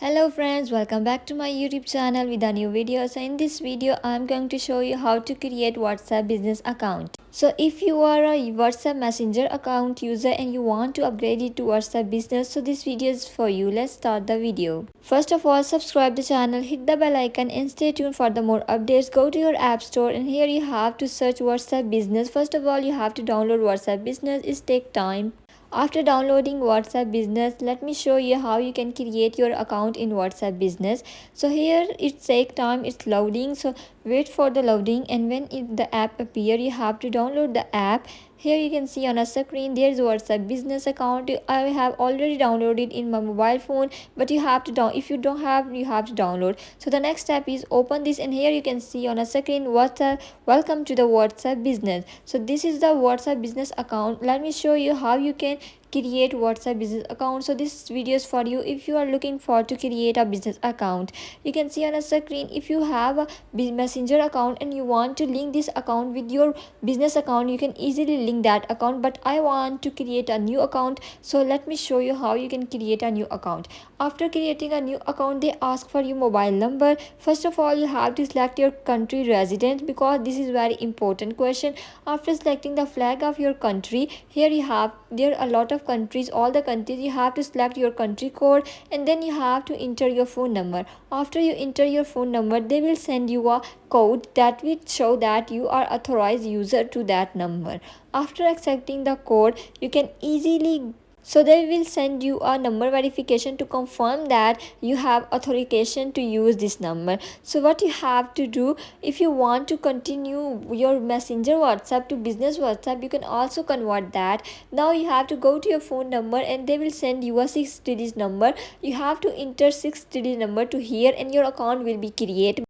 Hello friends, welcome back to my YouTube channel with a new video. So in this video I'm going to show you how to create WhatsApp business account. So if you are a WhatsApp Messenger account user and you want to upgrade it to WhatsApp business, so this video is for you. Let's start the video. First of all, subscribe the channel, hit the bell icon and stay tuned for the more updates. Go to your app store and here you have to search WhatsApp business. First of all, you have to download WhatsApp business. It takes time. After downloading WhatsApp business, let me show you how you can create your account in WhatsApp business. So here it takes time, it's loading, so wait for the loading, and when the app appear you have to download the app. Here you can see on a screen there's WhatsApp business account. I have already downloaded in my mobile phone, but you have to if you don't have, you have to download. So the next step is open this, and here you can see on a screen WhatsApp, welcome to the WhatsApp business. So this is the WhatsApp business account. Let me show you how you can create WhatsApp business account. So this video is for you if you are looking for to create a business account. You can see on a screen, if you have a messenger account and you want to link this account with your business account, you can easily link that account. But I want to create a new account, so let me show you how you can create a new account. After creating a new account, they ask for your mobile number. First of all, you have to select your country residence because this is very important question. After selecting the flag of your country, here you have, there are a lot of countries, all the countries, you have to select your country code and then you have to enter your phone number. After you enter your phone number, they will send you a code that will show that you are authorized user to that number. After accepting the code, you can easily, so they will send you a number verification to confirm that you have authorization to use this number. So what you have to do, if you want to continue your messenger WhatsApp to business WhatsApp, you can also convert that. Now you have to go to your phone number and they will send you a 6 digit number. You have to enter 6 digit number to here and your account will be created.